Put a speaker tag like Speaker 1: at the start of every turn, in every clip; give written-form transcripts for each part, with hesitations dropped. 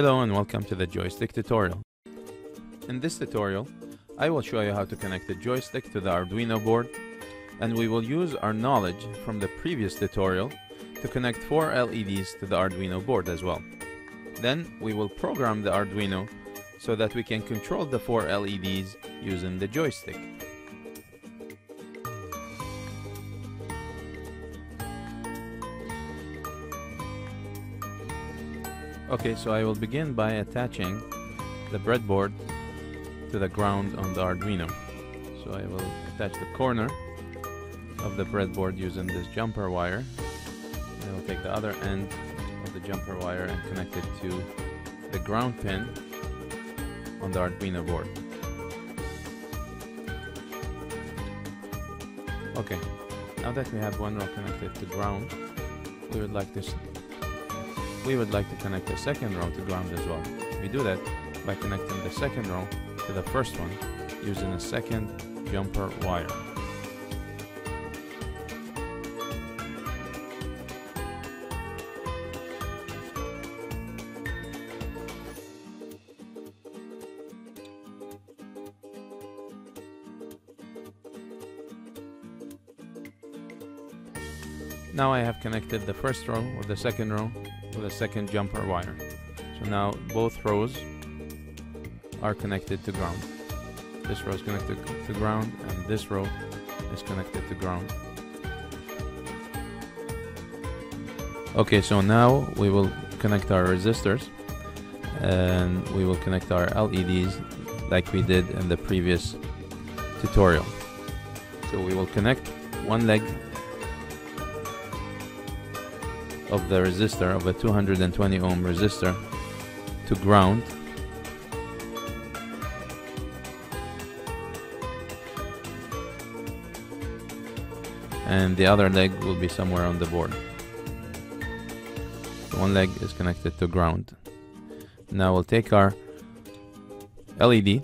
Speaker 1: Hello and welcome to the joystick tutorial. In this tutorial, I will show you how to connect the joystick to the Arduino board, and we will use our knowledge from the previous tutorial to connect 4 LEDs to the Arduino board as well. Then we will program the Arduino so that we can control the 4 LEDs using the joystick. Okay, so I will begin by attaching the breadboard to the ground on the Arduino. So I will attach the corner of the breadboard using this jumper wire. I will take the other end of the jumper wire and connect it to the ground pin on the Arduino board. Okay, now that we have one row connected to ground, we would like to connect the second row to ground as well. We do that by connecting the second row to the first one using a second jumper wire. Now I have connected the first row or the second row with a second jumper wire. So now both rows are connected to ground. This row is connected to ground and this row is connected to ground. Okay, so now we will connect our resistors and we will connect our LEDs like we did in the previous tutorial. So we will connect one leg of the resistor, of a 220 ohm resistor, to ground, and the other leg will be somewhere on the board. So one leg is connected to ground. Now we'll take our LED,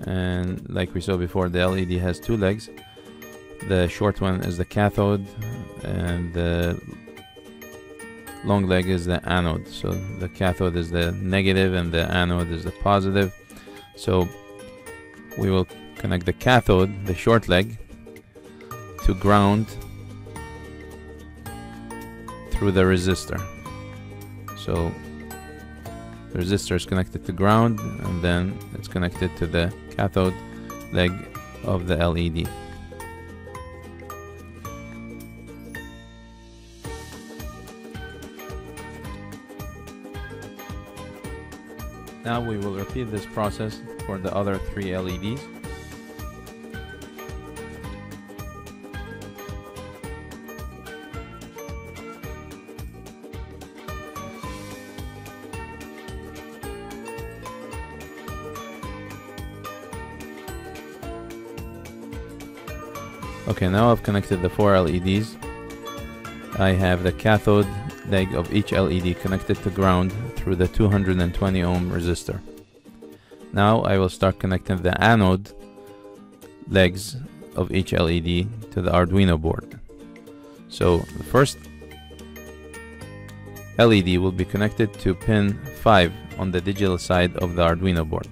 Speaker 1: and like we saw before, the LED has two legs. The short one is the cathode and the long leg is the anode. So the cathode is the negative and the anode is the positive. So we will connect the cathode, the short leg, to ground through the resistor. So the resistor is connected to ground and then it's connected to the cathode leg of the LED. Now we will repeat this process for the other 3 LEDs. Okay, now I've connected the 4 LEDs. I have the cathode leg of each LED connected to ground through the 220 ohm resistor. Now I will start connecting the anode legs of each LED to the Arduino board. So the first LED will be connected to pin 5 on the digital side of the Arduino board.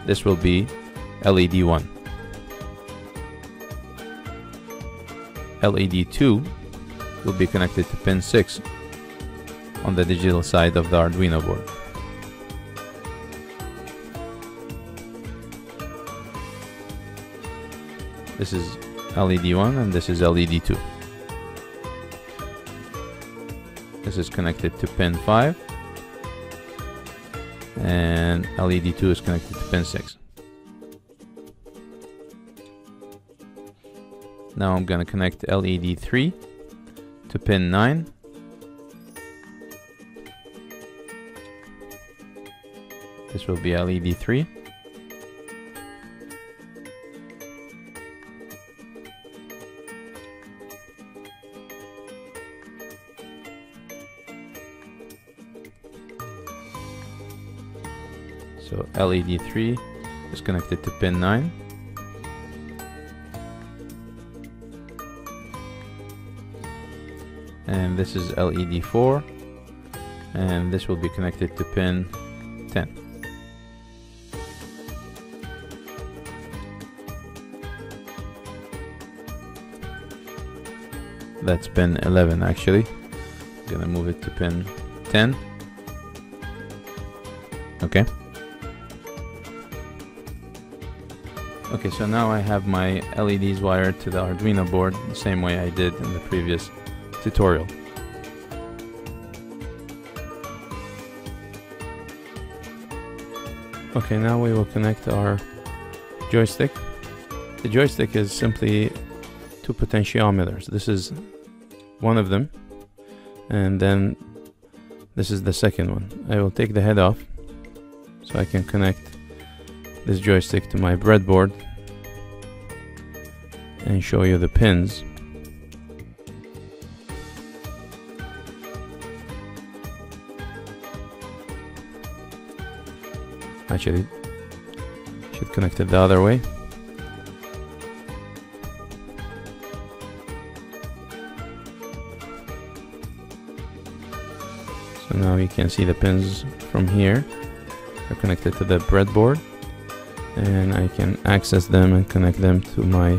Speaker 1: This will be LED 1. LED 2 will be connected to pin 6 on the digital side of the Arduino board. This is LED 1 and this is LED 2. This is connected to pin 5. And LED 2 is connected to pin 6. Now I'm going to connect LED 3 to pin 9. This will be LED 3. So LED 3 is connected to pin 9. And this is LED 4, and this will be connected to pin 10. That's pin 11 actually. I'm gonna move it to pin 10. Okay. Okay, so now I have my LEDs wired to the Arduino board the same way I did in the previous tutorial. Okay, now we will connect our joystick. The joystick is simply two potentiometers. This is one of them, and then this is the second one. I will take the head off so I can connect this joystick to my breadboard and show you the pins. Actually, should connect it the other way. So now you can see the pins from here are connected to the breadboard, and I can access them and connect them to my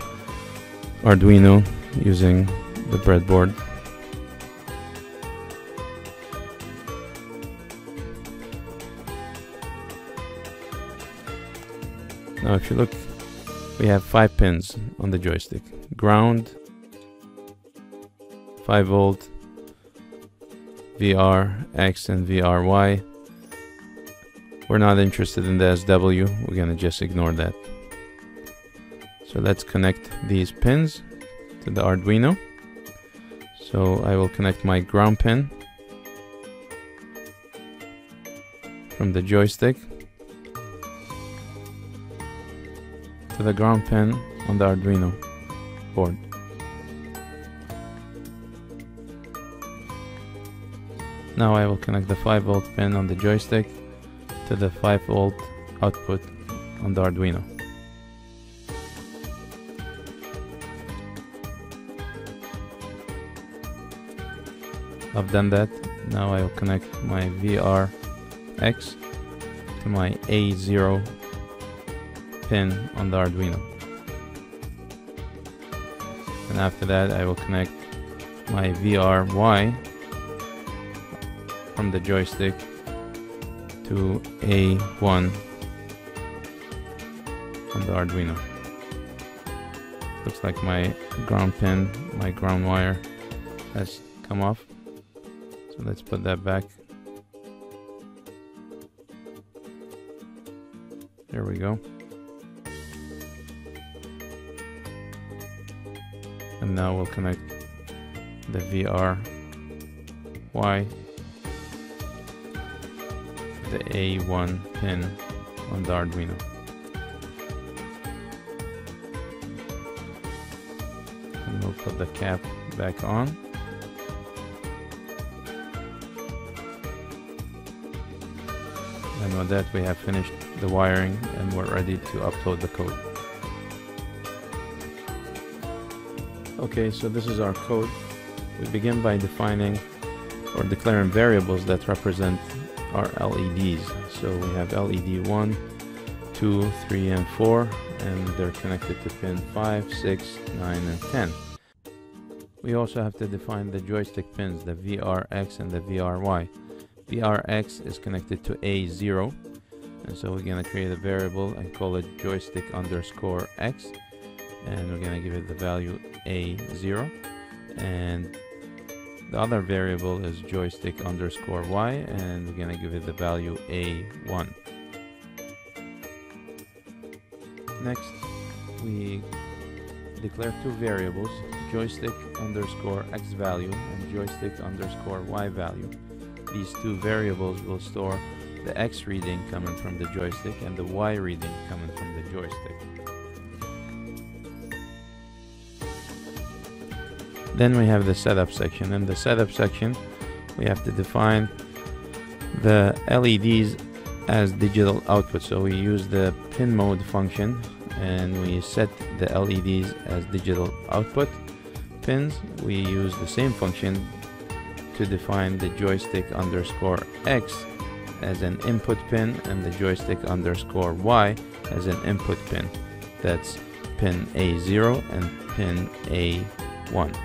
Speaker 1: Arduino using the breadboard. Now if you look, we have 5 pins on the joystick. Ground, 5 volt, VRX and VRY. We're not interested in the SW, we're gonna just ignore that. So let's connect these pins to the Arduino. So I will connect my ground pin from the joystick to the ground pin on the Arduino board. Now I will connect the 5 volt pin on the joystick to the 5 volt output on the Arduino. I've done that. Now I will connect my VRX to my A0 pin on the Arduino. And after that I will connect my VRY from the joystick to A1 on the Arduino. Looks like my ground pin, my ground wire has come off. So let's put that back. There we go. And now we'll connect the VRY to the A1 pin on the Arduino. And we'll put the cap back on. And with that we have finished the wiring and we're ready to upload the code. Okay, so this is our code. We begin by defining or declaring variables that represent our LEDs. So we have LED 1, 2, 3, and 4, and they're connected to pin 5, 6, 9, and 10. We also have to define the joystick pins, the VRX and the VRY. VRX is connected to A0, and so we're going to create a variable and call it joystick underscore X, and we're going to give it the value A0, and the other variable is joystick underscore Y, and we're going to give it the value A1. Next, we declare two variables, joystick underscore X value and joystick underscore Y value. These two variables will store the X reading coming from the joystick and the Y reading coming from the joystick. Then we have the setup section. In the setup section, we have to define the LEDs as digital output. So we use the pin mode function and we set the LEDs as digital output pins. We use the same function to define the joystick underscore X as an input pin and the joystick underscore Y as an input pin. That's pin A0 and pin A1.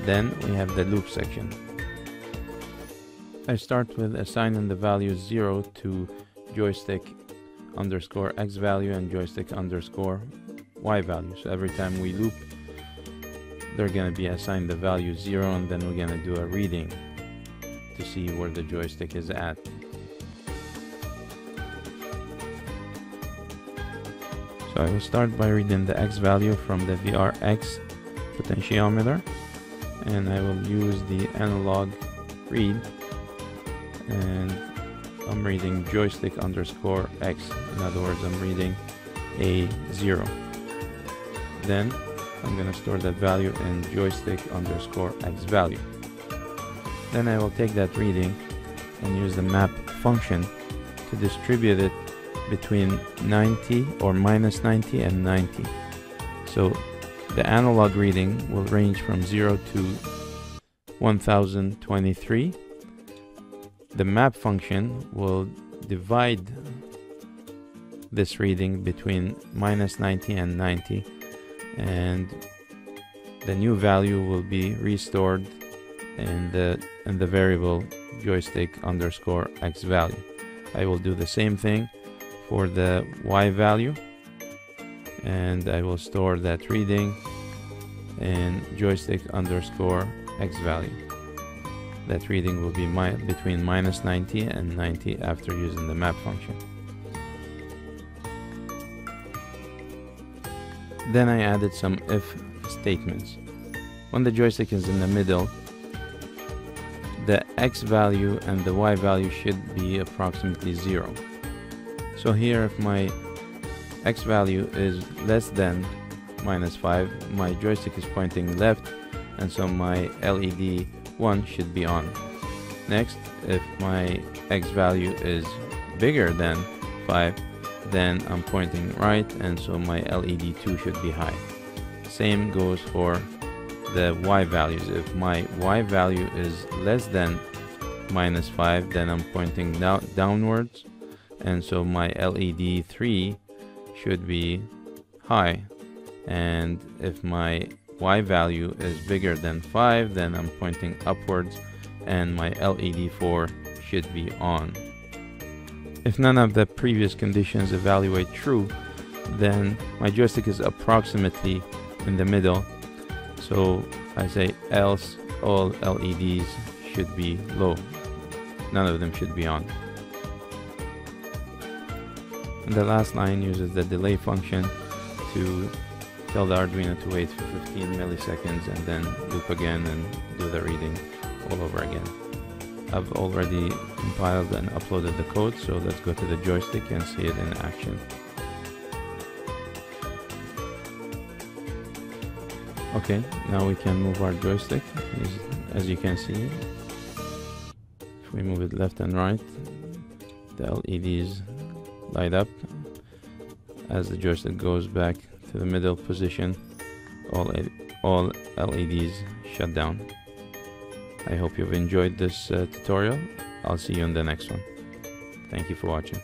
Speaker 1: Then we have the loop section. I start with assigning the value 0 to joystick underscore X value and joystick underscore Y value. So every time we loop, they're going to be assigned the value 0, and then we're going to do a reading to see where the joystick is at. So I will start by reading the X value from the VRX potentiometer, and I will use the analog read, and I'm reading joystick underscore X. In other words, I'm reading A0. Then I'm going to store that value in joystick underscore X value. Then I will take that reading and use the map function to distribute it between 90 or minus 90 and 90. So the analog reading will range from 0 to 1023. The map function will divide this reading between minus 90 and 90, and the new value will be restored in the variable joystick underscore X value. I will do the same thing for the Y value, and I will store that reading in joystick underscore X value. That reading will be between minus 90 and 90 after using the map function. Then I added some if statements. When the joystick is in the middle, the X value and the Y value should be approximately 0. So here, if my X value is less than minus 5, my joystick is pointing left, and so my LED 1 should be on. Next, if my X value is bigger than 5, then I'm pointing right, and so my LED 2 should be high. Same goes for the Y values. If my Y value is less than minus 5, then I'm pointing downwards, and so my LED 3 should be high. And if my Y value is bigger than 5, then I'm pointing upwards, and my LED 4 should be on. If none of the previous conditions evaluate true, then my joystick is approximately in the middle. So I say else all LEDs should be low. None of them should be on. And the last line uses the delay function to tell the Arduino to wait for 15 milliseconds and then loop again and do the reading all over again. I've already compiled and uploaded the code, so let's go to the joystick and see it in action. Okay, now we can move our joystick. As you can see, if we move it left and right, the LEDs light up. As the joystick goes back to the middle position, all LEDs shut down. I hope you've enjoyed this tutorial. I'll see you in the next one. Thank you for watching.